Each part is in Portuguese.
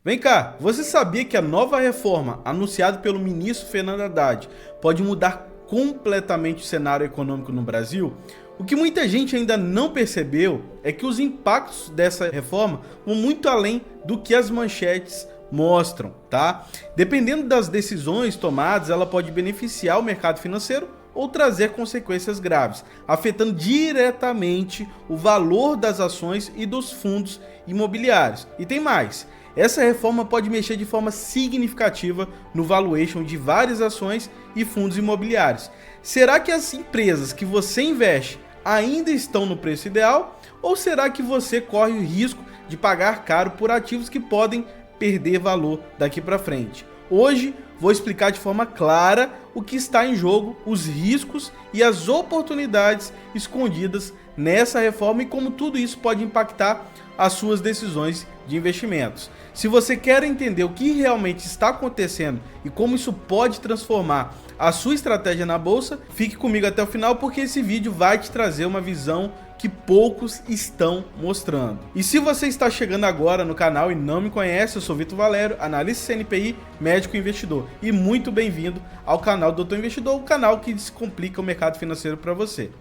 Vem cá, você sabia que a nova reforma anunciada pelo ministro Fernando Haddad pode mudar completamente o cenário econômico no Brasil? O que muita gente ainda não percebeu é que os impactos dessa reforma vão muito além do que as manchetes mostram, tá? Dependendo das decisões tomadas, ela pode beneficiar o mercado financeiro ou trazer consequências graves, afetando diretamente o valor das ações e dos fundos imobiliários. E tem mais, essa reforma pode mexer de forma significativa no valuation de várias ações e fundos imobiliários. Será que as empresas que você investe ainda estão no preço ideal? Ou será que você corre o risco de pagar caro por ativos que podem perder valor daqui para frente? Hoje vou explicar de forma clara o que está em jogo, os riscos e as oportunidades escondidas nessa reforma e como tudo isso pode impactar as suas decisões de investimentos. Se você quer entender o que realmente está acontecendo e como isso pode transformar a sua estratégia na bolsa, fique comigo até o final porque esse vídeo vai te trazer uma visão que poucos estão mostrando. E se você está chegando agora no canal e não me conhece, eu sou Vitor Valério, analista CNPI, médico e investidor. E muito bem-vindo ao canal do Dr. Investidor, o canal que descomplica o mercado financeiro para você.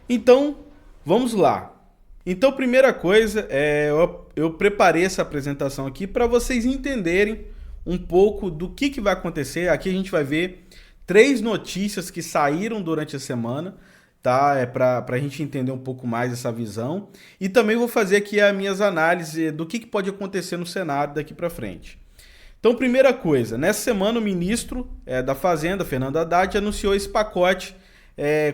Então, vamos lá. Então, primeira coisa, eu preparei essa apresentação aqui para vocês entenderem um pouco do que vai acontecer. Aqui a gente vai ver 3 notícias que saíram durante a semana, tá? Para a gente entender um pouco mais essa visão. E também vou fazer aqui as minhas análises do que pode acontecer no cenário daqui para frente. Então, primeira coisa, nessa semana o ministro da Fazenda, Fernando Haddad, anunciou esse pacote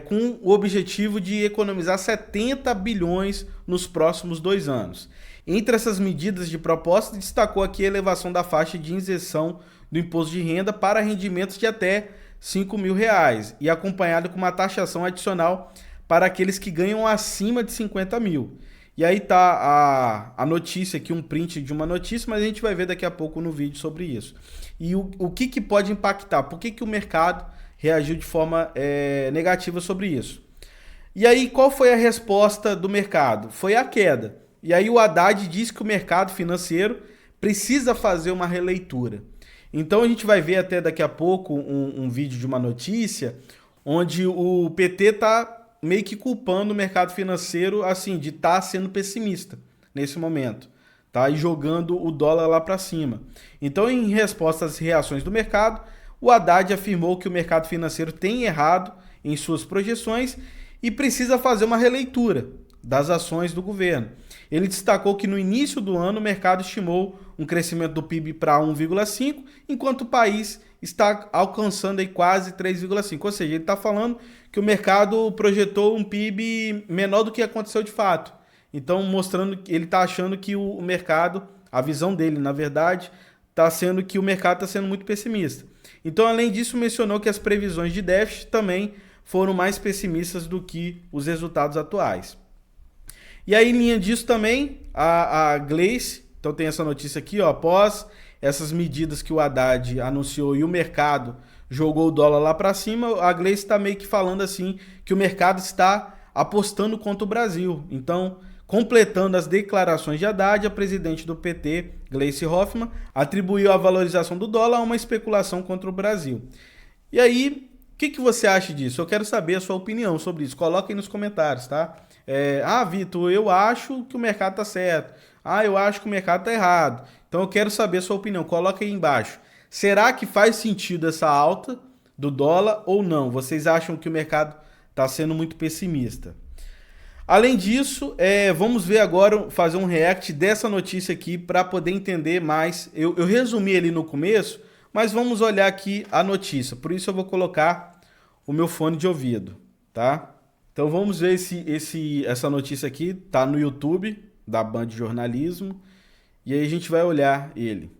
com o objetivo de economizar 70 bilhões nos próximos 2 anos. Entre essas medidas de proposta, destacou aqui a elevação da faixa de isenção do imposto de renda para rendimentos de até R$5.000 e acompanhado com uma taxação adicional para aqueles que ganham acima de 50 mil. E aí tá a notícia aqui, um print de uma notícia, mas a gente vai ver daqui a pouco no vídeo sobre isso. E o que pode impactar? Por que o mercado reagiu de forma negativa sobre isso? E aí qual foi a resposta do mercado? Foi a queda. E aí o Haddad disse que o mercado financeiro precisa fazer uma releitura. Então a gente vai ver até daqui a pouco um vídeo de uma notícia onde o PT está meio que culpando o mercado financeiro assim de estar sendo pessimista nesse momento, tá? E jogando o dólar lá para cima. Então, em resposta às reações do mercado, o Haddad afirmou que o mercado financeiro tem errado em suas projeções e precisa fazer uma releitura das ações do governo. Ele destacou que no início do ano o mercado estimou um crescimento do PIB para 1,5, enquanto o país está alcançando aí quase 3,5. Ou seja, ele está falando que o mercado projetou um PIB menor do que aconteceu de fato. Então, mostrando que ele está achando que o mercado, a visão dele, na verdade, está sendo que o mercado está sendo muito pessimista. Então, além disso, mencionou que as previsões de déficit também foram mais pessimistas do que os resultados atuais. E aí, em linha disso também, a Gleice, então tem essa notícia aqui, ó, após essas medidas que o Haddad anunciou e o mercado jogou o dólar lá para cima, a Gleice está meio que falando assim que o mercado está apostando contra o Brasil. Então, completando as declarações de Haddad, a presidente do PT, Gleice Hoffmann, atribuiu a valorização do dólar a uma especulação contra o Brasil. E aí, o que você acha disso? Eu quero saber a sua opinião sobre isso. Coloca aí nos comentários, tá? Vitor, eu acho que o mercado está certo. Eu acho que o mercado está errado. Então eu quero saber a sua opinião. Coloca aí embaixo. Será que faz sentido essa alta do dólar ou não? Vocês acham que o mercado está sendo muito pessimista? Além disso, vamos ver agora, fazer um react dessa notícia aqui para poder entender mais. Eu resumi ali no começo, mas vamos olhar aqui a notícia. Por isso eu vou colocar o meu fone de ouvido, tá? Então vamos ver essa notícia aqui, tá no YouTube da Band Jornalismo, e aí a gente vai olhar ele.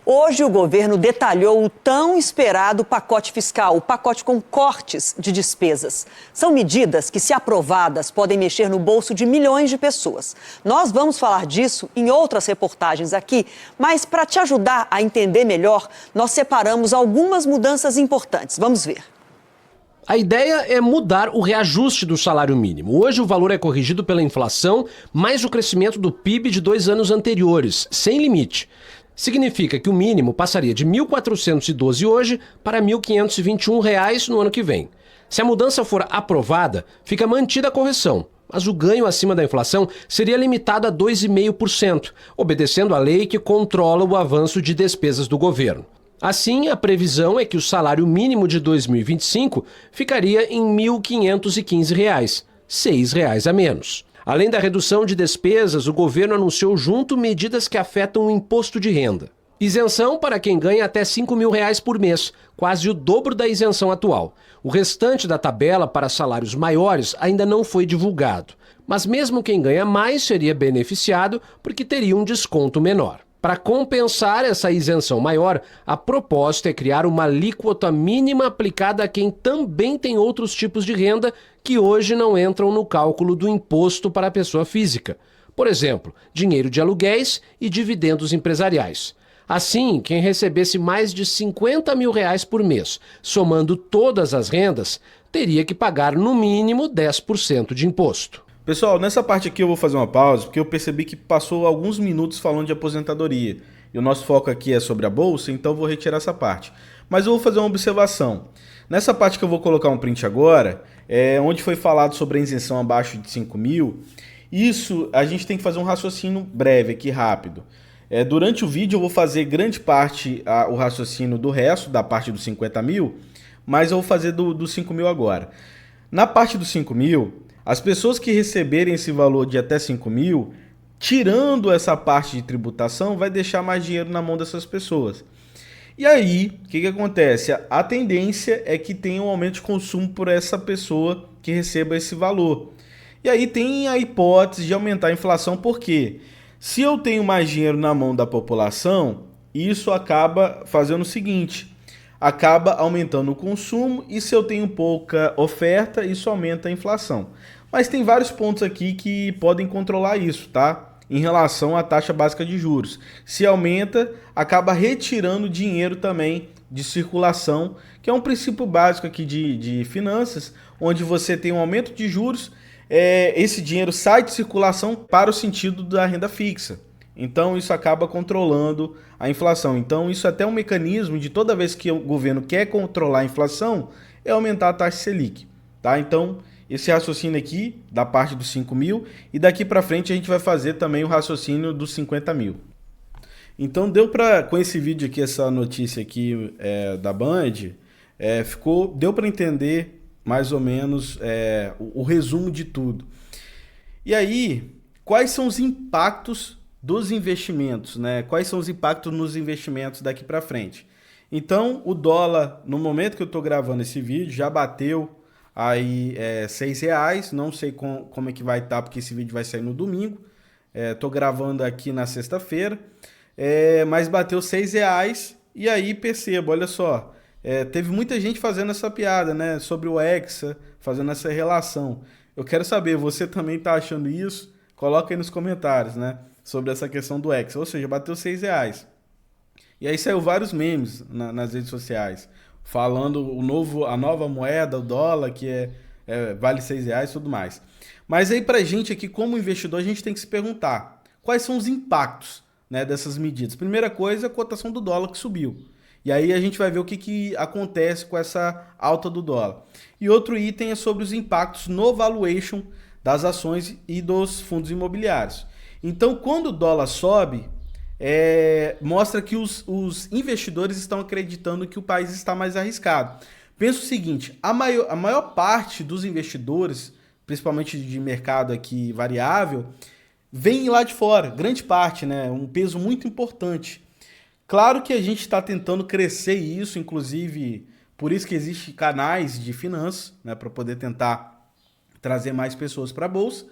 Hoje o governo detalhou o tão esperado pacote fiscal, o pacote com cortes de despesas. São medidas que, se aprovadas, podem mexer no bolso de milhões de pessoas. Nós vamos falar disso em outras reportagens aqui, mas para te ajudar a entender melhor, nós separamos algumas mudanças importantes. Vamos ver. A ideia é mudar o reajuste do salário mínimo. Hoje o valor é corrigido pela inflação, mais o crescimento do PIB de 2 anos anteriores, sem limite. Significa que o mínimo passaria de R$ 1.412 hoje para R$ 1.521 no ano que vem. Se a mudança for aprovada, fica mantida a correção, mas o ganho acima da inflação seria limitado a 2,5%, obedecendo à lei que controla o avanço de despesas do governo. Assim, a previsão é que o salário mínimo de 2025 ficaria em R$ 1.515, R$ 6 a menos. Além da redução de despesas, o governo anunciou junto medidas que afetam o imposto de renda. Isenção para quem ganha até R$ 5.000 por mês, quase o dobro da isenção atual. O restante da tabela para salários maiores ainda não foi divulgado, mas mesmo quem ganha mais seria beneficiado porque teria um desconto menor. Para compensar essa isenção maior, a proposta é criar uma alíquota mínima aplicada a quem também tem outros tipos de renda que hoje não entram no cálculo do imposto para a pessoa física. Por exemplo, dinheiro de aluguéis e dividendos empresariais. Assim, quem recebesse mais de R$ 50 mil por mês, somando todas as rendas, teria que pagar no mínimo 10% de imposto. Pessoal, nessa parte aqui eu vou fazer uma pausa, porque eu percebi que passou alguns minutos falando de aposentadoria. E o nosso foco aqui é sobre a bolsa, então eu vou retirar essa parte. Mas eu vou fazer uma observação. Nessa parte que eu vou colocar um print agora, onde foi falado sobre a isenção abaixo de 5 mil, isso a gente tem que fazer um raciocínio breve aqui, rápido. Durante o vídeo eu vou fazer grande parte o raciocínio do resto, da parte dos 50 mil, mas eu vou fazer dos 5 mil agora. Na parte dos 5 mil, as pessoas que receberem esse valor de até 5 mil, tirando essa parte de tributação, vai deixar mais dinheiro na mão dessas pessoas. E aí, o que acontece? A tendência é que tenha um aumento de consumo por essa pessoa que receba esse valor. E aí tem a hipótese de aumentar a inflação, por quê? Se eu tenho mais dinheiro na mão da população, isso acaba fazendo o seguinte, acaba aumentando o consumo, e se eu tenho pouca oferta, isso aumenta a inflação. Mas tem vários pontos aqui que podem controlar isso, tá? Em relação à taxa básica de juros. Se aumenta, acaba retirando dinheiro também de circulação, que é um princípio básico aqui de finanças, onde você tem um aumento de juros, esse dinheiro sai de circulação para o sentido da renda fixa. Então isso acaba controlando a inflação. Então isso é até um mecanismo de toda vez que o governo quer controlar a inflação, é aumentar a taxa Selic. Tá? Então esse raciocínio aqui da parte dos 5 mil, e daqui para frente a gente vai fazer também o raciocínio dos 50 mil. Então com esse vídeo aqui, essa notícia aqui da Band, deu para entender mais ou menos o resumo de tudo. E aí, quais são os impactos dos investimentos, né? Quais são os impactos nos investimentos daqui para frente? Então, o dólar, no momento que eu estou gravando esse vídeo, já bateu aí R$6, não sei como é que vai estar, porque esse vídeo vai sair no domingo. Estou gravando aqui na sexta-feira, mas bateu R$6, e aí percebo, olha só, teve muita gente fazendo essa piada, né, sobre o Hexa, fazendo essa relação. Eu quero saber, você também está achando isso? Coloca aí nos comentários, né, sobre essa questão do Hexa, ou seja, bateu R$6. E aí saiu vários memes nas redes sociais, falando a nova moeda, o dólar, que vale R$6 e tudo mais. Mas aí pra gente aqui, como investidor, a gente tem que se perguntar, quais são os impactos, né, dessas medidas? Primeira coisa, a cotação do dólar que subiu. E aí a gente vai ver o que acontece com essa alta do dólar. E outro item é sobre os impactos no valuation das ações e dos fundos imobiliários. Então, quando o dólar sobe, mostra que os investidores estão acreditando que o país está mais arriscado. Pensa o seguinte, a maior parte dos investidores, principalmente de mercado aqui variável, vem lá de fora, grande parte, né? Um peso muito importante. Claro que a gente está tentando crescer isso, inclusive por isso que existem canais de finanças, né, para poder tentar trazer mais pessoas para a Bolsa,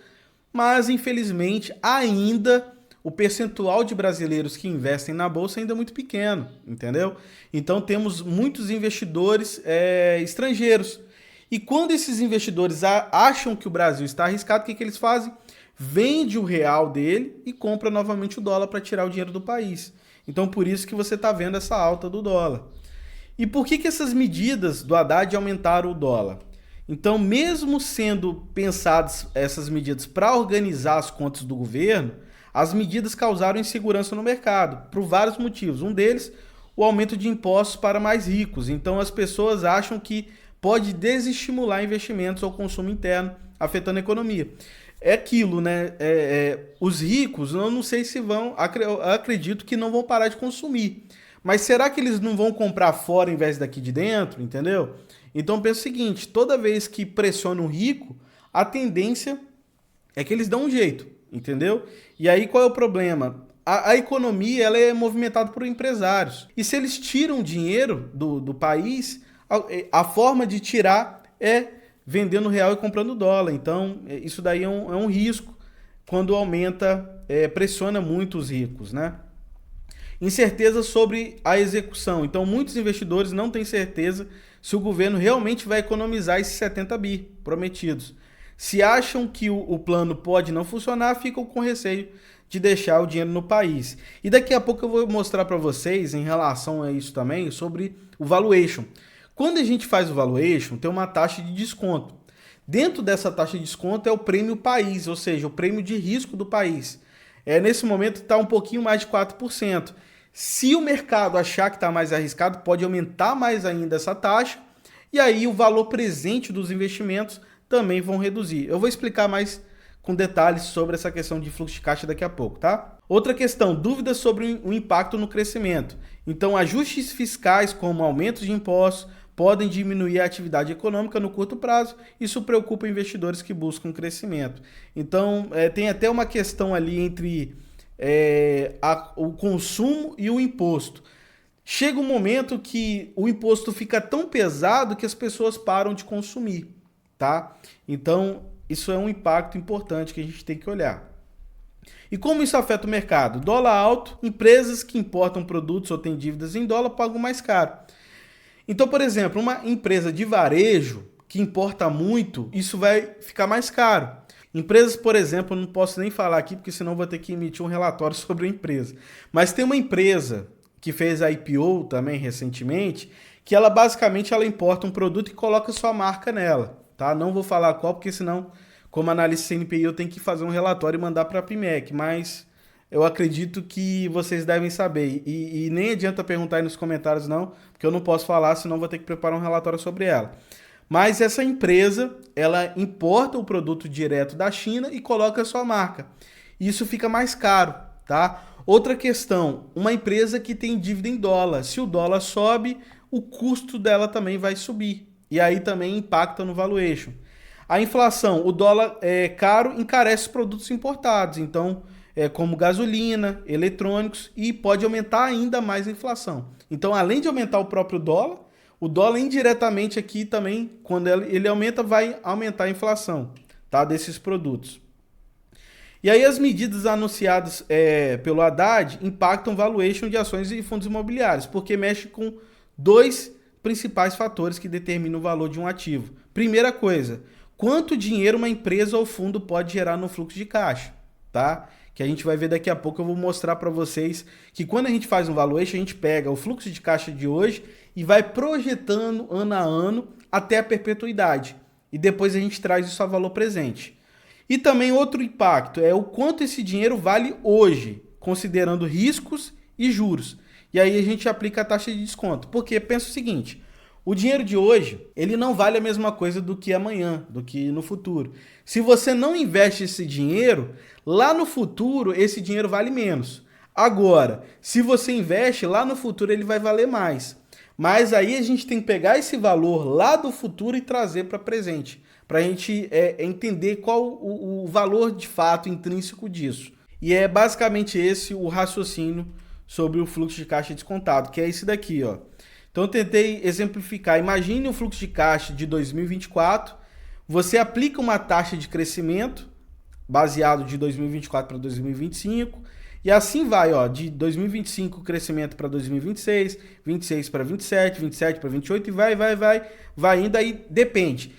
mas infelizmente ainda o percentual de brasileiros que investem na Bolsa ainda é muito pequeno, entendeu? Então temos muitos investidores estrangeiros. E quando esses investidores acham que o Brasil está arriscado, o que eles fazem? Vende o real dele e compra novamente o dólar para tirar o dinheiro do país. Então por isso que você está vendo essa alta do dólar. E por que essas medidas do Haddad aumentaram o dólar? Então, mesmo sendo pensadas essas medidas para organizar as contas do governo, as medidas causaram insegurança no mercado, por vários motivos. Um deles, o aumento de impostos para mais ricos. Então as pessoas acham que pode desestimular investimentos ou consumo interno, afetando a economia. É aquilo, né? Os ricos, eu não sei se vão, acredito que não vão parar de consumir. Mas será que eles não vão comprar fora em vez daqui de dentro, entendeu? Então pensa o seguinte, toda vez que pressiona o rico, a tendência é que eles dão um jeito, entendeu? E aí qual é o problema? A economia ela é movimentada por empresários. E se eles tiram dinheiro do país, a forma de tirar é vendendo real e comprando dólar. Então isso daí é um risco quando aumenta, pressiona muito os ricos, né? Incerteza sobre a execução. Então muitos investidores não têm certeza se o governo realmente vai economizar esses 70 bi prometidos. Se acham que o plano pode não funcionar, ficam com receio de deixar o dinheiro no país. E daqui a pouco eu vou mostrar para vocês, em relação a isso também, sobre o valuation. Quando a gente faz o valuation, tem uma taxa de desconto. Dentro dessa taxa de desconto é o prêmio país, ou seja, o prêmio de risco do país. Nesse momento está um pouquinho mais de 4%. Se o mercado achar que está mais arriscado, pode aumentar mais ainda essa taxa, e aí o valor presente dos investimentos também vão reduzir. Eu vou explicar mais com detalhes sobre essa questão de fluxo de caixa daqui a pouco, tá? Outra questão, dúvidas sobre o impacto no crescimento. Então, ajustes fiscais como aumento de impostos podem diminuir a atividade econômica no curto prazo. Isso preocupa investidores que buscam crescimento. Então, tem até uma questão ali entre o consumo e o imposto. Chega um momento que o imposto fica tão pesado que as pessoas param de consumir, tá? Então, isso é um impacto importante que a gente tem que olhar. E como isso afeta o mercado? Dólar alto, empresas que importam produtos ou têm dívidas em dólar pagam mais caro. Então, por exemplo, uma empresa de varejo que importa muito, isso vai ficar mais caro. Empresas, por exemplo, eu não posso nem falar aqui, porque senão vou ter que emitir um relatório sobre a empresa. Mas tem uma empresa que fez a IPO também recentemente, que ela basicamente importa um produto e coloca sua marca nela. Tá? Não vou falar qual, porque senão, como analista CNPI, eu tenho que fazer um relatório e mandar para a PMEC, mas eu acredito que vocês devem saber. E nem adianta perguntar aí nos comentários não, porque eu não posso falar, senão vou ter que preparar um relatório sobre ela. Mas essa empresa, ela importa o produto direto da China e coloca a sua marca. Isso fica mais caro, tá? Outra questão, uma empresa que tem dívida em dólar. Se o dólar sobe, o custo dela também vai subir. E aí também impacta no valuation. A inflação, o dólar caro encarece produtos importados. Então, como gasolina, eletrônicos, e pode aumentar ainda mais a inflação. Então, além de aumentar o próprio dólar, o dólar indiretamente aqui também, quando ele aumenta, vai aumentar a inflação, tá, desses produtos. E aí as medidas anunciadas pelo Haddad impactam valuation de ações e fundos imobiliários, porque mexe com dois principais fatores que determinam o valor de um ativo. Primeira coisa, quanto dinheiro uma empresa ou fundo pode gerar no fluxo de caixa, tá? Que a gente vai ver daqui a pouco. Eu vou mostrar para vocês que quando a gente faz um valuation, a gente pega o fluxo de caixa de hoje e vai projetando ano a ano até a perpetuidade. E depois a gente traz isso a valor presente. E também outro impacto é o quanto esse dinheiro vale hoje, considerando riscos e juros. E aí a gente aplica a taxa de desconto. Porque pensa o seguinte, o dinheiro de hoje, ele não vale a mesma coisa do que amanhã, do que no futuro. Se você não investe esse dinheiro, lá no futuro esse dinheiro vale menos. Agora, se você investe, lá no futuro ele vai valer mais. Mas aí a gente tem que pegar esse valor lá do futuro e trazer para presente, para a gente entender qual o valor de fato intrínseco disso. E é basicamente esse o raciocínio sobre o fluxo de caixa descontado, que é esse daqui, ó. Então eu tentei exemplificar. Imagine o fluxo de caixa de 2024, você aplica uma taxa de crescimento baseado de 2024 para 2025, e assim vai, ó, de 2025 crescimento para 2026, 26 para 27, 27 para 28 e vai indo, aí depende.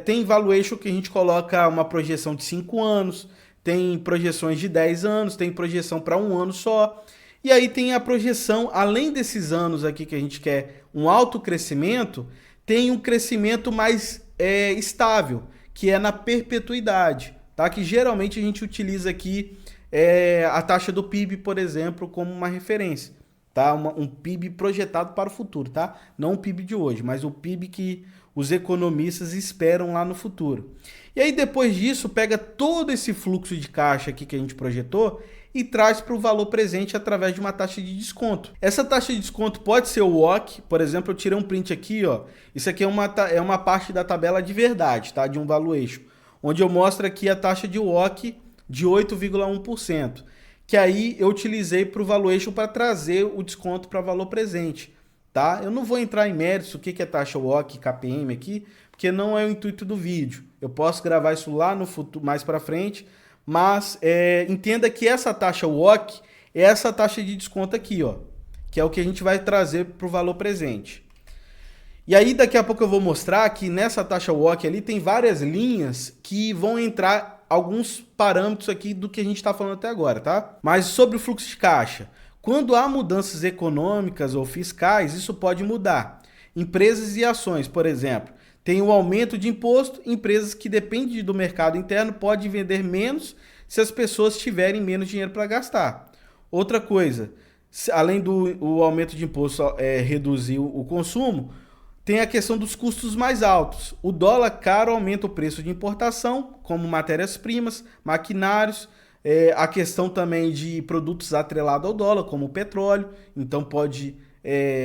Tem valuation que a gente coloca uma projeção de 5 anos, tem projeções de 10 anos, tem projeção para um ano só. E aí tem a projeção, além desses anos aqui que a gente quer um alto crescimento, tem um crescimento mais estável, que é na perpetuidade, tá? Que geralmente a gente utiliza aqui a taxa do PIB, por exemplo, como uma referência, tá? Um PIB projetado para o futuro, tá? Não o PIB de hoje, mas o PIB que os economistas esperam lá no futuro. E aí depois disso, pega todo esse fluxo de caixa aqui que a gente projetou e traz para o valor presente através de uma taxa de desconto. Essa taxa de desconto pode ser o WOC, por exemplo, eu tirei um print aqui, ó. Isso aqui é uma parte da tabela de verdade, tá? De um valuation, onde eu mostro aqui a taxa de WOC de 8,1%, que aí eu utilizei para o valuation para trazer o desconto para valor presente, tá? Eu não vou entrar em méritos o que é taxa WOC, KPM aqui, porque não é o intuito do vídeo. Eu posso gravar isso lá no futuro, mais para frente, mas entenda que essa taxa WOC é essa taxa de desconto aqui, ó, que é o que a gente vai trazer para o valor presente. E aí daqui a pouco eu vou mostrar que nessa taxa WOC ali tem várias linhas que vão entrar alguns parâmetros aqui do que a gente está falando até agora, tá? Mas sobre o fluxo de caixa, quando há mudanças econômicas ou fiscais, isso pode mudar. Empresas e ações, por exemplo, tem o aumento de imposto, empresas que dependem do mercado interno podem vender menos se as pessoas tiverem menos dinheiro para gastar. Outra coisa, além do aumento de imposto reduzir o consumo, tem a questão dos custos mais altos. O dólar caro aumenta o preço de importação, como matérias-primas, maquinários, a questão também de produtos atrelados ao dólar, como o petróleo, então pode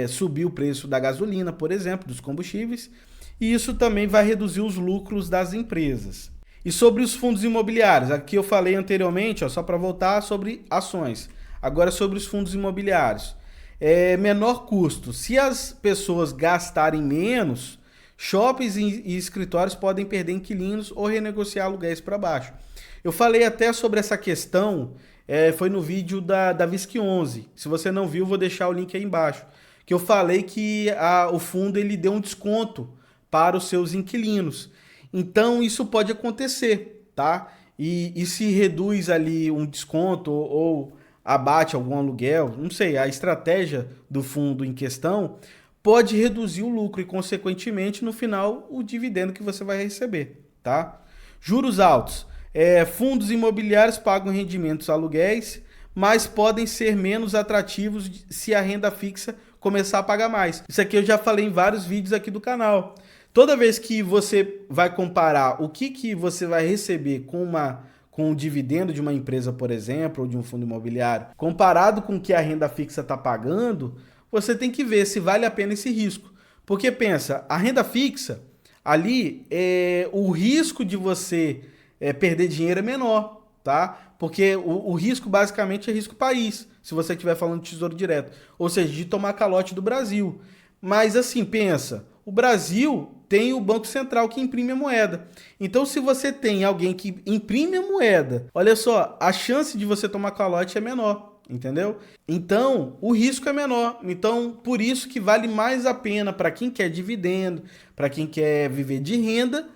subir o preço da gasolina, por exemplo, dos combustíveis, e isso também vai reduzir os lucros das empresas. E sobre os fundos imobiliários, aqui eu falei anteriormente, ó, só para voltar, sobre ações. Agora sobre os fundos imobiliários. Menor custo. Se as pessoas gastarem menos, shoppings e escritórios podem perder inquilinos ou renegociar aluguéis para baixo. Eu falei até sobre essa questão, foi no vídeo da VISC 11. Se você não viu, vou deixar o link aí embaixo. Que eu falei que o fundo ele deu um desconto para os seus inquilinos. Então isso pode acontecer, tá? E se reduz ali um desconto ou abate algum aluguel, não sei, a estratégia do fundo em questão pode reduzir o lucro e, consequentemente, no final, o dividendo que você vai receber, tá? Juros altos. Fundos imobiliários pagam rendimentos aluguéis, mas podem ser menos atrativos se a renda fixa começar a pagar mais. Isso aqui eu já falei em vários vídeos aqui do canal. Toda vez que você vai comparar o que você vai receber com o dividendo de uma empresa, por exemplo, ou de um fundo imobiliário, comparado com o que a renda fixa está pagando, você tem que ver se vale a pena esse risco. Porque pensa, a renda fixa, ali, o risco de você perder dinheiro é menor, tá? Porque o risco basicamente é risco país, se você estiver falando de tesouro direto. Ou seja, de tomar calote do Brasil. Mas assim, pensa, o Brasil tem o Banco Central que imprime a moeda. Então, se você tem alguém que imprime a moeda, olha só, a chance de você tomar calote é menor, entendeu? Então, o risco é menor. Então, por isso que vale mais a pena para quem quer dividendo, para quem quer viver de renda,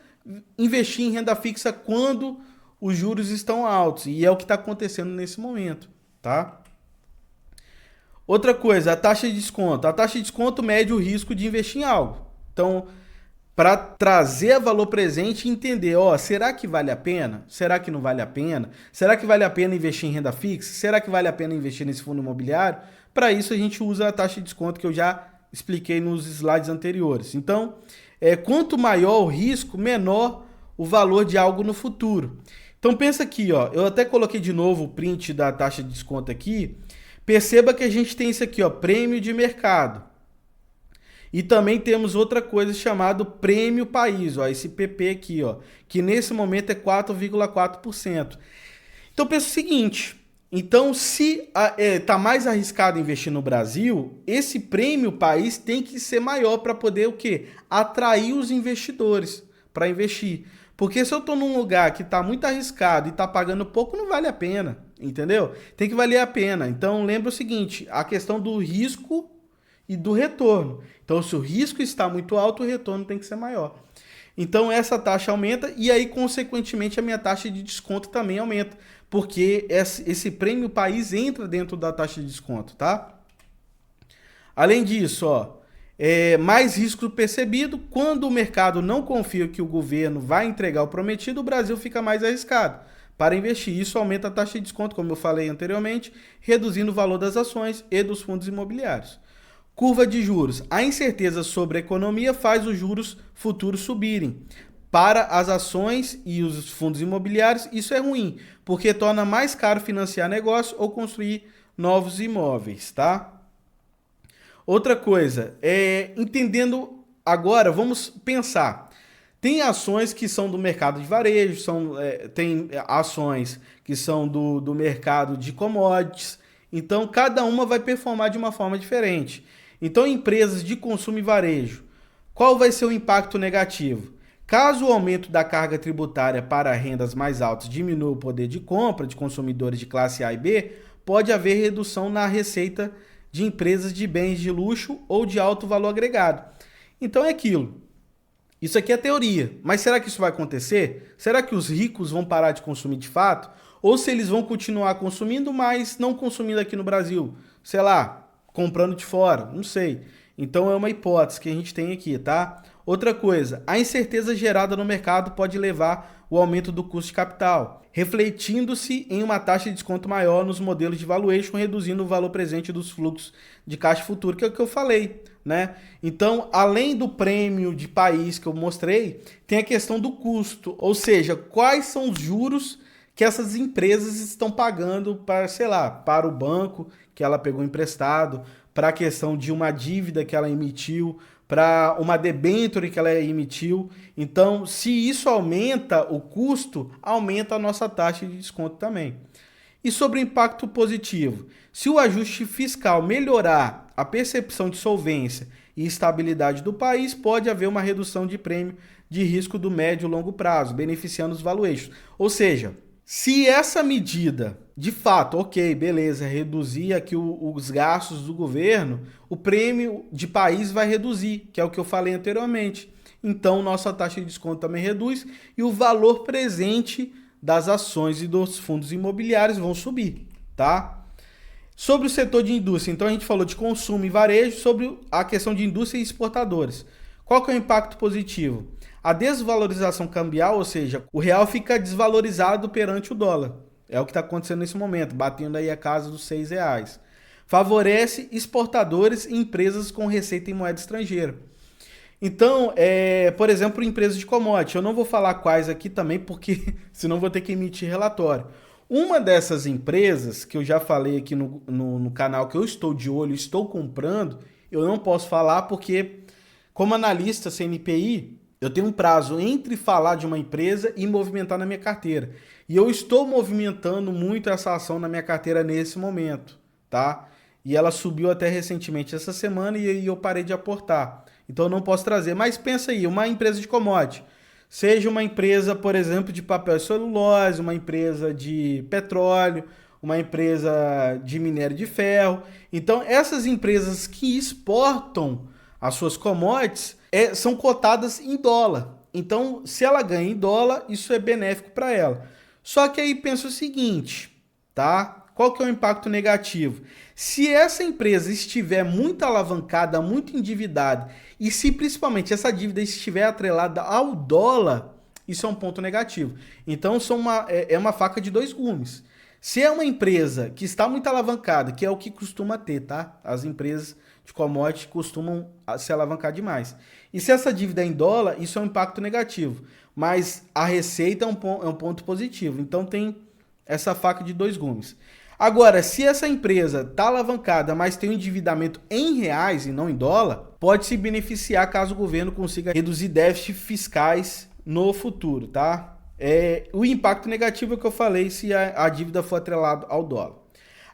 investir em renda fixa quando os juros estão altos. E é o que está acontecendo nesse momento, tá? Outra coisa, a taxa de desconto. A taxa de desconto mede o risco de investir em algo. Então, para trazer valor presente e entender, será que vale a pena? Será que não vale a pena? Será que vale a pena investir em renda fixa? Será que vale a pena investir nesse fundo imobiliário? Para isso a gente usa a taxa de desconto que eu já expliquei nos slides anteriores. Então, quanto maior o risco, menor o valor de algo no futuro. Então pensa aqui, eu até coloquei de novo o print da taxa de desconto aqui. Perceba que a gente tem isso aqui, prêmio de mercado. E também temos outra coisa chamada prêmio país, esse PP aqui, que nesse momento é 4,4%. Então pensa o seguinte, então se tá mais arriscado investir no Brasil, esse prêmio país tem que ser maior para poder o quê? Atrair os investidores para investir. Porque se eu estou num lugar que está muito arriscado e está pagando pouco, não vale a pena, entendeu? Tem que valer a pena. Então lembra o seguinte, a questão do risco e do retorno. Então, se o risco está muito alto, o retorno tem que ser maior. Então, essa taxa aumenta e aí, consequentemente, a minha taxa de desconto também aumenta, porque esse prêmio país entra dentro da taxa de desconto, tá? Além disso, mais risco percebido. Quando o mercado não confia que o governo vai entregar o prometido, o Brasil fica mais arriscado. para investir. Isso aumenta a taxa de desconto, como eu falei anteriormente, reduzindo o valor das ações e dos fundos imobiliários. Curva de juros. A incerteza sobre a economia faz os juros futuros subirem. Para as ações e os fundos imobiliários, isso é ruim, porque torna mais caro financiar negócio ou construir novos imóveis, tá? Outra coisa, entendendo agora, vamos pensar. Tem ações que são do mercado de varejo, tem ações que são do mercado de commodities, então cada uma vai performar de uma forma diferente. Então, empresas de consumo e varejo, qual vai ser o impacto negativo? Caso o aumento da carga tributária para rendas mais altas diminua o poder de compra de consumidores de classe A e B, pode haver redução na receita de empresas de bens de luxo ou de alto valor agregado. Então é aquilo. Isso aqui é teoria, mas será que isso vai acontecer? Será que os ricos vão parar de consumir de fato? Ou se eles vão continuar consumindo, mas não consumindo aqui no Brasil? Sei lá, comprando de fora, não sei. Então é uma hipótese que a gente tem aqui, tá? Outra coisa, a incerteza gerada no mercado pode levar ao aumento do custo de capital, refletindo-se em uma taxa de desconto maior nos modelos de valuation, reduzindo o valor presente dos fluxos de caixa futuro, que é o que eu falei, né? Então, além do prêmio de país que eu mostrei, tem a questão do custo, ou seja, quais são os juros que essas empresas estão pagando para, sei lá, para o banco que ela pegou emprestado, para a questão de uma dívida que ela emitiu, para uma debênture que ela emitiu. Então, se isso aumenta o custo, aumenta a nossa taxa de desconto também. E sobre o impacto positivo, se o ajuste fiscal melhorar a percepção de solvência e estabilidade do país, pode haver uma redução de prêmio de risco do médio e longo prazo, beneficiando os valuations. Ou seja, se essa medida, de fato, ok, beleza, reduzir aqui os gastos do governo, o prêmio de país vai reduzir, que é o que eu falei anteriormente. Então, nossa taxa de desconto também reduz e o valor presente das ações e dos fundos imobiliários vão subir, tá? Sobre o setor de indústria, então a gente falou de consumo e varejo, sobre a questão de indústria e exportadores. Qual que é o impacto positivo? A desvalorização cambial, ou seja, o real fica desvalorizado perante o dólar. É o que está acontecendo nesse momento, batendo aí a casa dos R$6. Favorece exportadores e empresas com receita em moeda estrangeira. Então, por exemplo, empresas de commodity. Eu não vou falar quais aqui também, porque senão vou ter que emitir relatório. Uma dessas empresas, que eu já falei aqui no canal, que eu estou de olho, estou comprando, eu não posso falar porque, como analista CNPI, eu tenho um prazo entre falar de uma empresa e movimentar na minha carteira. E eu estou movimentando muito essa ação na minha carteira nesse momento, tá? E ela subiu até recentemente essa semana e eu parei de aportar. Então eu não posso trazer. Mas pensa aí, uma empresa de commodity, seja uma empresa, por exemplo, de papel e celulose, uma empresa de petróleo, uma empresa de minério de ferro. Então essas empresas que exportam as suas commodities são cotadas em dólar. Então, se ela ganha em dólar, isso é benéfico para ela. Só que aí pensa o seguinte, tá? Qual que é o impacto negativo? Se essa empresa estiver muito alavancada, muito endividada, e se principalmente essa dívida estiver atrelada ao dólar, isso é um ponto negativo. Então, é uma faca de dois gumes. Se é uma empresa que está muito alavancada, que é o que costuma ter, tá? As empresas de commodity costumam se alavancar demais. E se essa dívida é em dólar, isso é um impacto negativo. Mas a receita é um ponto positivo. Então tem essa faca de dois gumes. Agora, se essa empresa está alavancada, mas tem um endividamento em reais e não em dólar, pode se beneficiar caso o governo consiga reduzir déficits fiscais no futuro, tá? O impacto negativo é o que eu falei se a dívida for atrelada ao dólar.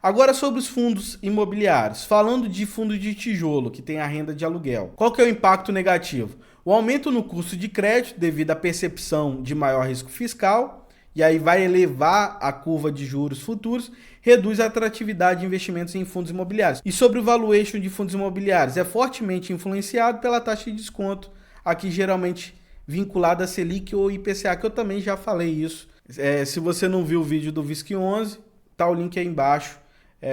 Agora sobre os fundos imobiliários. Falando de fundo de tijolo, que tem a renda de aluguel. Qual que é o impacto negativo? O aumento no custo de crédito devido à percepção de maior risco fiscal, e aí vai elevar a curva de juros futuros, reduz a atratividade de investimentos em fundos imobiliários. E sobre o valuation de fundos imobiliários, é fortemente influenciado pela taxa de desconto, aqui geralmente vinculada a Selic ou IPCA, que eu também já falei isso. Se você não viu o vídeo do VISC11, tá o link aí embaixo,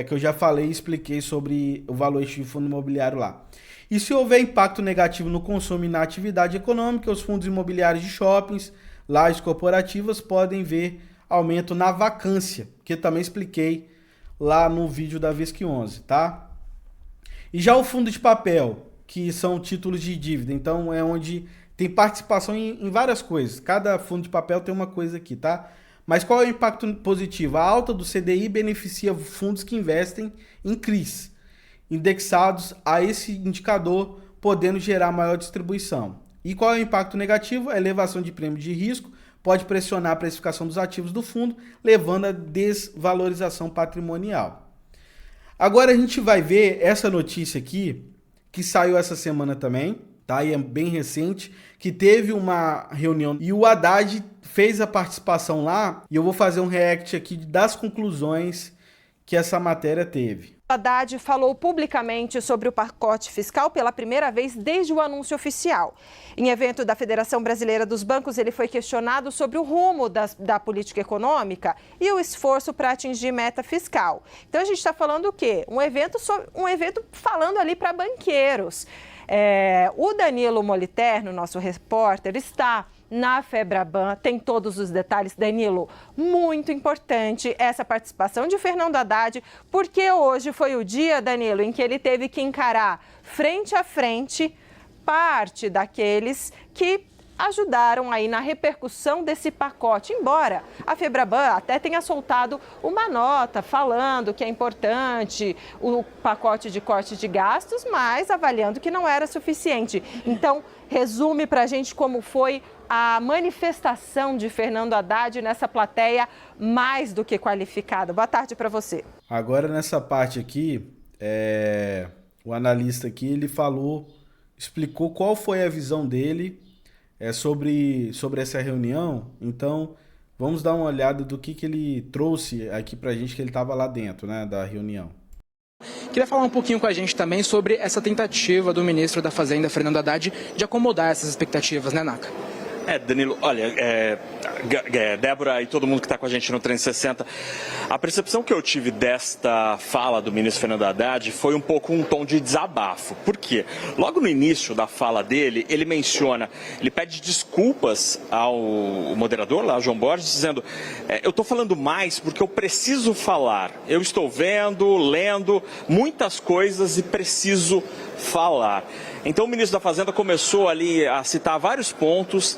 que eu já falei e expliquei sobre o valuation de fundo imobiliário lá. E se houver impacto negativo no consumo e na atividade econômica, os fundos imobiliários de shoppings, lajes corporativas podem ver aumento na vacância, que eu também expliquei lá no vídeo da VISC 11, tá? E já o fundo de papel, que são títulos de dívida, então é onde tem participação em várias coisas. Cada fundo de papel tem uma coisa aqui, tá? Mas qual é o impacto positivo? A alta do CDI beneficia fundos que investem em CRIs, indexados a esse indicador, podendo gerar maior distribuição. E qual é o impacto negativo? A elevação de prêmio de risco pode pressionar a precificação dos ativos do fundo, levando à desvalorização patrimonial. Agora a gente vai ver essa notícia aqui, que saiu essa semana também, tá? E é bem recente, que teve uma reunião e o Haddad fez a participação lá, e eu vou fazer um react aqui das conclusões que essa matéria teve. Haddad falou publicamente sobre o pacote fiscal pela primeira vez desde o anúncio oficial. Em evento da Federação Brasileira dos Bancos, ele foi questionado sobre o rumo da política econômica e o esforço para atingir meta fiscal. Então a gente está falando o quê? Um evento falando ali para banqueiros. O Danilo Moliterno, nosso repórter, está na Febraban, tem todos os detalhes. Danilo, muito importante essa participação de Fernando Haddad, porque hoje foi o dia, Danilo, em que ele teve que encarar frente a frente parte daqueles que ajudaram aí na repercussão desse pacote, embora a Febraban até tenha soltado uma nota falando que é importante o pacote de corte de gastos, mas avaliando que não era suficiente. Então, resume para a gente como foi a manifestação de Fernando Haddad nessa plateia mais do que qualificada. Boa tarde para você. Agora, nessa parte aqui, o analista aqui, ele explicou qual foi a visão dele sobre essa reunião. Então, vamos dar uma olhada do que ele trouxe aqui pra gente, que ele estava lá dentro, né, da reunião. Queria falar um pouquinho com a gente também sobre essa tentativa do ministro da Fazenda, Fernando Haddad, de acomodar essas expectativas, né, Naka? Danilo, olha, Débora e todo mundo que está com a gente no 360, a percepção que eu tive desta fala do ministro Fernando Haddad foi um pouco um tom de desabafo. Por quê? Logo no início da fala dele, ele pede desculpas ao moderador lá, João Borges, dizendo: eu estou falando mais porque eu preciso falar. Eu estou vendo, lendo muitas coisas e preciso falar. Então o ministro da Fazenda começou ali a citar vários pontos,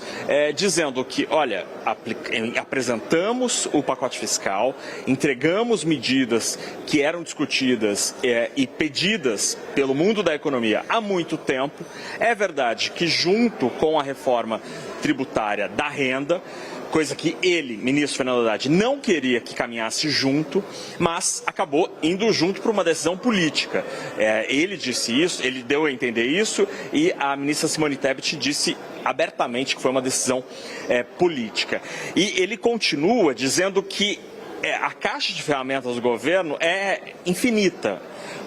dizendo que, olha, apresentamos o pacote fiscal, entregamos medidas que eram discutidas e pedidas pelo mundo da economia há muito tempo. É verdade que junto com a reforma tributária da renda, coisa que ele, ministro Fernando Haddad, não queria que caminhasse junto, mas acabou indo junto por uma decisão política. Ele disse isso, ele deu a entender isso, e a ministra Simone Tebet disse abertamente que foi uma decisão política. E ele continua dizendo que a caixa de ferramentas do governo é infinita.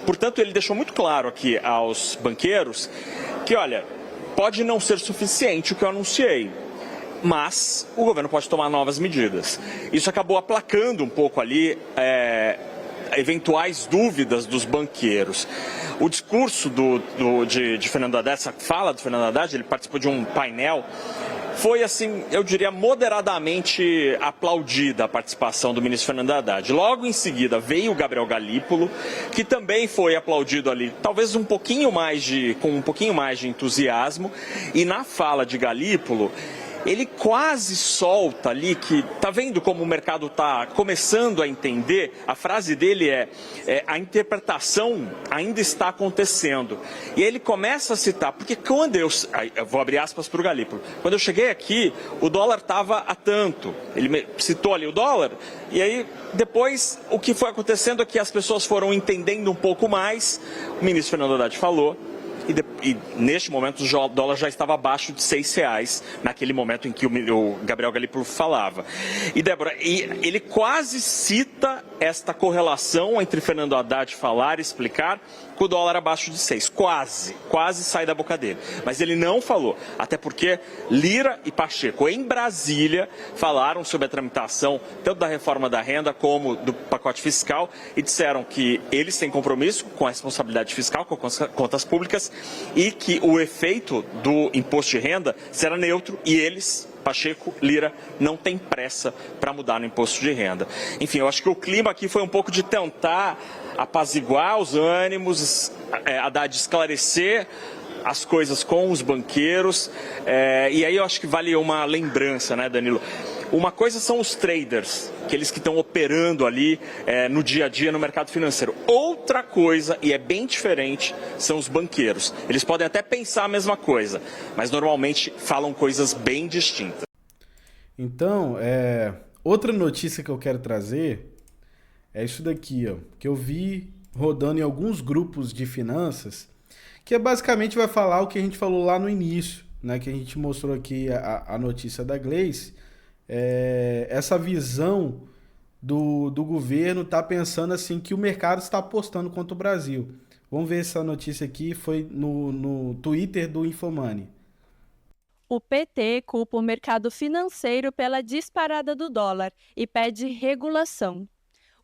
Portanto, ele deixou muito claro aqui aos banqueiros que, olha, pode não ser suficiente o que eu anunciei, mas o governo pode tomar novas medidas. Isso acabou aplacando um pouco ali eventuais dúvidas dos banqueiros. O discurso de Fernando Haddad, essa fala do Fernando Haddad, ele participou de um painel, foi assim, eu diria, moderadamente aplaudida a participação do ministro Fernando Haddad. Logo em seguida veio o Gabriel Galípolo, que também foi aplaudido ali, talvez com um pouquinho mais de entusiasmo, e na fala de Galípolo, ele quase solta ali que, tá vendo como o mercado está começando a entender? A frase dele a interpretação ainda está acontecendo. E ele começa a citar, porque quando eu vou abrir aspas para o Galípolo, quando eu cheguei aqui, o dólar estava a tanto. Ele citou ali o dólar, e aí depois o que foi acontecendo é que as pessoas foram entendendo um pouco mais, o ministro Fernando Haddad falou, e neste momento o dólar já estava abaixo de R$6, naquele momento em que o Gabriel Galípolo falava. E, Débora, ele quase cita esta correlação entre Fernando Haddad falar e explicar com o dólar abaixo de 6. Quase sai da boca dele. Mas ele não falou, até porque Lira e Pacheco, em Brasília, falaram sobre a tramitação tanto da reforma da renda como do pacote fiscal e disseram que eles têm compromisso com a responsabilidade fiscal, com as contas públicas, e que o efeito do imposto de renda será neutro e eles Pacheco, Lira não tem pressa para mudar no imposto de renda. Enfim, eu acho que o clima aqui foi um pouco de tentar apaziguar os ânimos, Haddad esclarecer as coisas com os banqueiros, e aí eu acho que vale uma lembrança, né, Danilo? Uma coisa são os traders, aqueles que estão operando ali no dia a dia no mercado financeiro. Outra coisa, e é bem diferente, são os banqueiros. Eles podem até pensar a mesma coisa, mas normalmente falam coisas bem distintas. Então, outra notícia que eu quero trazer é isso daqui, ó, que eu vi rodando em alguns grupos de finanças, que basicamente vai falar o que a gente falou lá no início, né, que a gente mostrou aqui a notícia da Gleice. Essa visão do governo tá pensando assim que o mercado está apostando contra o Brasil. Vamos ver essa notícia aqui, foi no Twitter do Infomoney. O PT culpa o mercado financeiro pela disparada do dólar e pede regulação.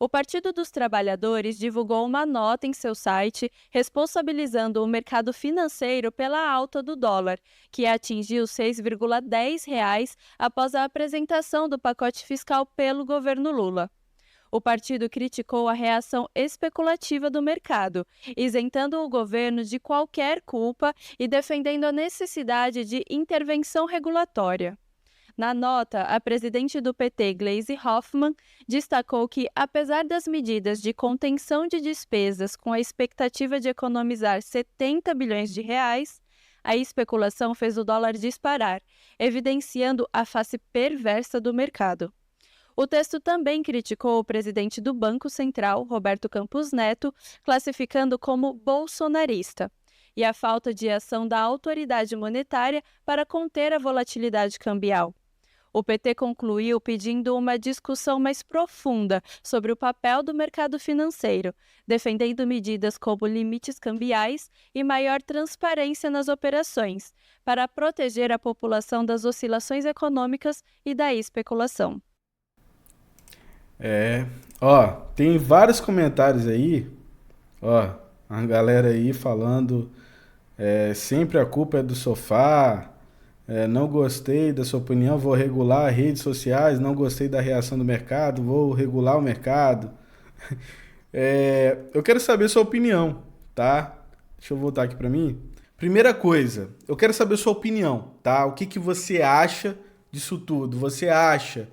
O Partido dos Trabalhadores divulgou uma nota em seu site responsabilizando o mercado financeiro pela alta do dólar, que atingiu R$ 6,10 após a apresentação do pacote fiscal pelo governo Lula. O partido criticou a reação especulativa do mercado, isentando o governo de qualquer culpa e defendendo a necessidade de intervenção regulatória. Na nota, a presidente do PT, Gleisi Hoffmann, destacou que, apesar das medidas de contenção de despesas com a expectativa de economizar 70 bilhões de reais, a especulação fez o dólar disparar, evidenciando a face perversa do mercado. O texto também criticou o presidente do Banco Central, Roberto Campos Neto, classificando como bolsonarista, e a falta de ação da autoridade monetária para conter a volatilidade cambial. O PT concluiu pedindo uma discussão mais profunda sobre o papel do mercado financeiro, defendendo medidas como limites cambiais e maior transparência nas operações, para proteger a população das oscilações econômicas e da especulação. Tem vários comentários aí, a galera aí falando, sempre a culpa é do sofá, não gostei da sua opinião, vou regular redes sociais, não gostei da reação do mercado, vou regular o mercado. Eu quero saber sua opinião, tá? Deixa eu voltar aqui para mim. Primeira coisa, eu quero saber sua opinião, tá? O que você acha disso tudo? Você acha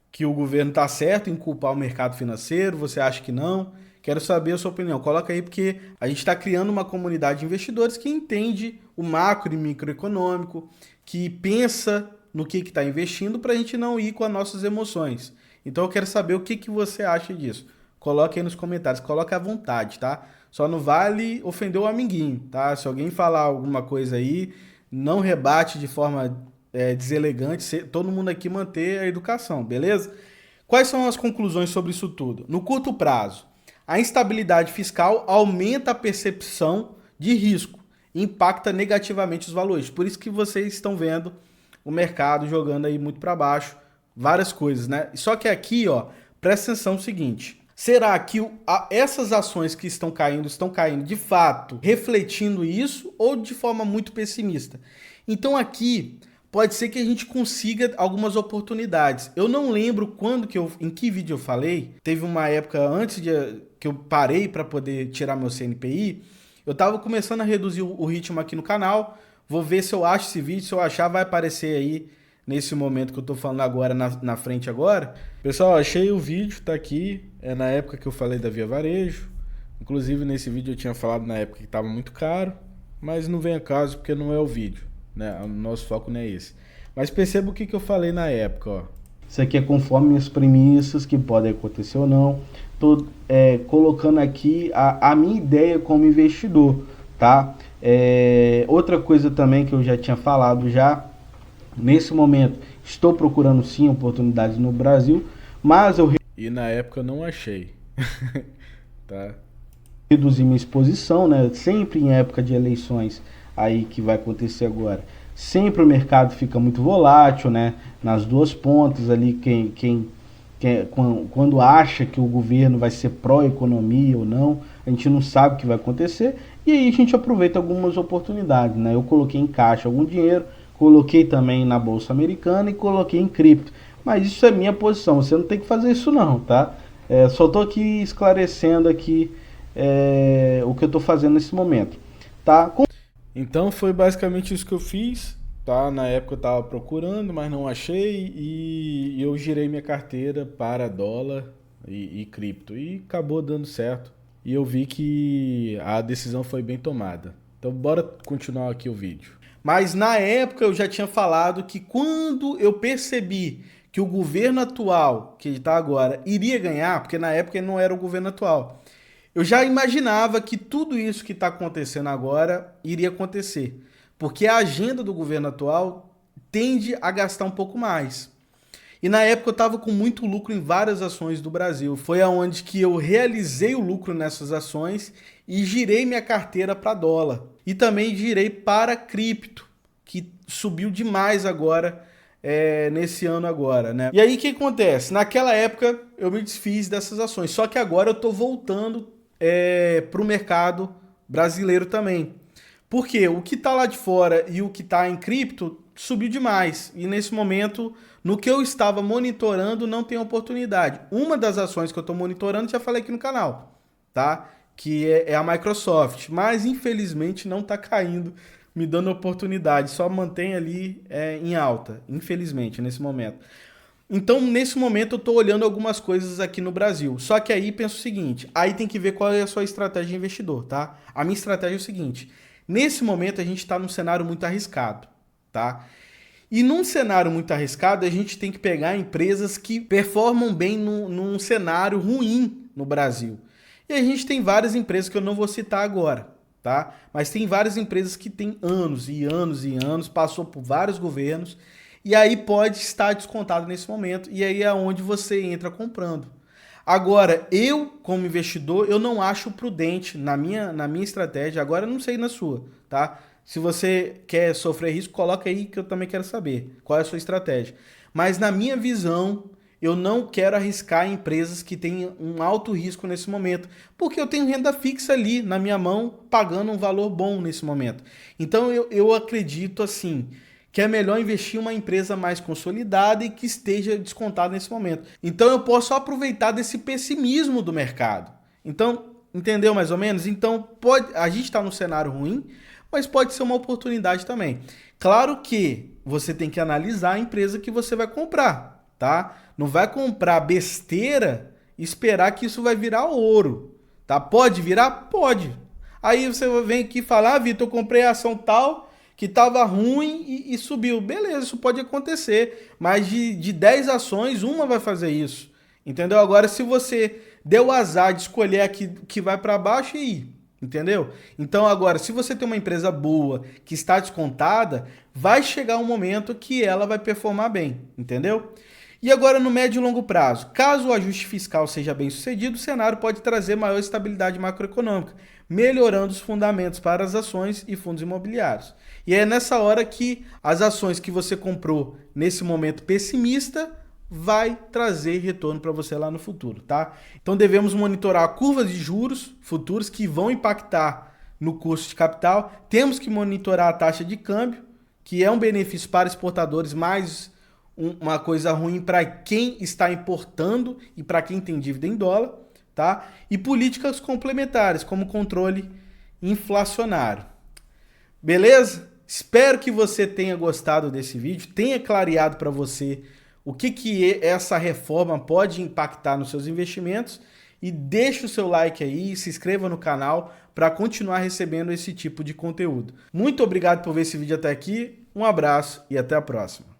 que o governo está certo em culpar o mercado financeiro? Você acha que não? Quero saber a sua opinião. Coloca aí, porque a gente está criando uma comunidade de investidores que entende o macro e microeconômico, que pensa no que está investindo para a gente não ir com as nossas emoções. Então eu quero saber o que você acha disso. Coloque aí nos comentários, coloque à vontade, tá? Só não vale ofender o amiguinho, tá? Se alguém falar alguma coisa aí, não rebate de forma deselegante, todo mundo aqui manter a educação, beleza? Quais são as conclusões sobre isso tudo? No curto prazo, a instabilidade fiscal aumenta a percepção de risco e impacta negativamente os valores. Por isso que vocês estão vendo o mercado jogando aí muito para baixo, várias coisas, né? Só que aqui, presta atenção no seguinte: será que essas ações que estão caindo de fato refletindo isso ou de forma muito pessimista? Então aqui pode ser que a gente consiga algumas oportunidades. Eu não lembro em que vídeo eu falei. Teve uma época antes que eu parei para poder tirar meu CNPI. Eu estava começando a reduzir o ritmo aqui no canal. Vou ver se eu acho esse vídeo. Se eu achar, vai aparecer aí nesse momento que eu tô falando agora, na frente agora. Pessoal, achei o vídeo, tá aqui. É na época que eu falei da Via Varejo. Inclusive, nesse vídeo eu tinha falado na época que estava muito caro. Mas não vem a caso, porque não é o vídeo, né? O nosso foco não é esse. Mas perceba o que eu falei na época, Isso aqui é conforme minhas premissas, que podem acontecer ou não. Tô colocando aqui a minha ideia como investidor, tá? Outra coisa também que eu já tinha falado nesse momento, estou procurando sim oportunidades no Brasil, mas e na época eu não achei. Tá? Reduzir minha exposição, né? Sempre em época de eleições aí que vai acontecer agora. Sempre o mercado fica muito volátil, né? Nas duas pontas ali, quando acha que o governo vai ser pró-economia ou não, a gente não sabe o que vai acontecer, e aí a gente aproveita algumas oportunidades, né? Eu coloquei em caixa algum dinheiro, coloquei também na Bolsa Americana e coloquei em cripto. Mas isso é minha posição, você não tem que fazer isso não, tá? Só estou aqui esclarecendo aqui o que eu estou fazendo nesse momento, tá? Então foi basicamente isso que eu fiz, tá? Na época eu estava procurando, mas não achei e eu girei minha carteira para dólar e cripto e acabou dando certo. E eu vi que a decisão foi bem tomada. Então bora continuar aqui o vídeo. Mas na época eu já tinha falado que quando eu percebi que o governo atual, que está agora, iria ganhar, porque na época ele não era o governo atual, eu já imaginava que tudo isso que está acontecendo agora iria acontecer. Porque a agenda do governo atual tende a gastar um pouco mais. E na época eu estava com muito lucro em várias ações do Brasil. Foi aonde que eu realizei o lucro nessas ações e girei minha carteira para dólar. E também girei para cripto, que subiu demais agora, nesse ano agora, né? E aí o que acontece? Naquela época eu me desfiz dessas ações, só que agora eu estou voltando para o mercado brasileiro também. Porque o que está lá de fora e o que está em cripto subiu demais. E nesse momento, no que eu estava monitorando, não tem oportunidade. Uma das ações que eu estou monitorando, já falei aqui no canal, tá? Que é a Microsoft. Mas infelizmente não está caindo, me dando oportunidade. Só mantém ali em alta, infelizmente, nesse momento. Então, nesse momento, eu estou olhando algumas coisas aqui no Brasil. Só que aí penso o seguinte, aí tem que ver qual é a sua estratégia de investidor, tá? A minha estratégia é o seguinte, nesse momento a gente está num cenário muito arriscado, tá? E num cenário muito arriscado, a gente tem que pegar empresas que performam bem num cenário ruim no Brasil. E a gente tem várias empresas que eu não vou citar agora, tá? Mas tem várias empresas que têm anos e anos e anos, passou por vários governos, e aí pode estar descontado nesse momento, e aí é onde você entra comprando. Agora, eu, como investidor, eu não acho prudente na minha estratégia, agora eu não sei na sua, tá? Se você quer sofrer risco, coloca aí que eu também quero saber qual é a sua estratégia. Mas na minha visão, eu não quero arriscar em empresas que têm um alto risco nesse momento, porque eu tenho renda fixa ali na minha mão, pagando um valor bom nesse momento. Então eu acredito assim, que é melhor investir em uma empresa mais consolidada e que esteja descontada nesse momento. Então eu posso aproveitar desse pessimismo do mercado. Então, entendeu mais ou menos? Então a gente está num cenário ruim, mas pode ser uma oportunidade também. Claro que você tem que analisar a empresa que você vai comprar, tá? Não vai comprar besteira e esperar que isso vai virar ouro, tá? Pode virar? Pode. Aí você vem aqui falar, Vitor, eu comprei a ação tal, que estava ruim e subiu. Beleza, isso pode acontecer, mas de 10 ações, uma vai fazer isso, entendeu? Agora, se você deu o azar de escolher a que vai para baixo, e aí? Entendeu? Então, agora, se você tem uma empresa boa, que está descontada, vai chegar um momento que ela vai performar bem, entendeu? E agora, no médio e longo prazo, caso o ajuste fiscal seja bem sucedido, o cenário pode trazer maior estabilidade macroeconômica, melhorando os fundamentos para as ações e fundos imobiliários. E é nessa hora que as ações que você comprou nesse momento pessimista vai trazer retorno para você lá no futuro, tá? Então devemos monitorar curvas de juros futuros que vão impactar no custo de capital. Temos que monitorar a taxa de câmbio, que é um benefício para exportadores, mas uma coisa ruim para quem está importando e para quem tem dívida em dólar, tá? E políticas complementares, como controle inflacionário. Beleza? Espero que você tenha gostado desse vídeo, tenha clareado para você o que essa reforma pode impactar nos seus investimentos e deixe o seu like aí, se inscreva no canal para continuar recebendo esse tipo de conteúdo. Muito obrigado por ver esse vídeo até aqui, um abraço e até a próxima.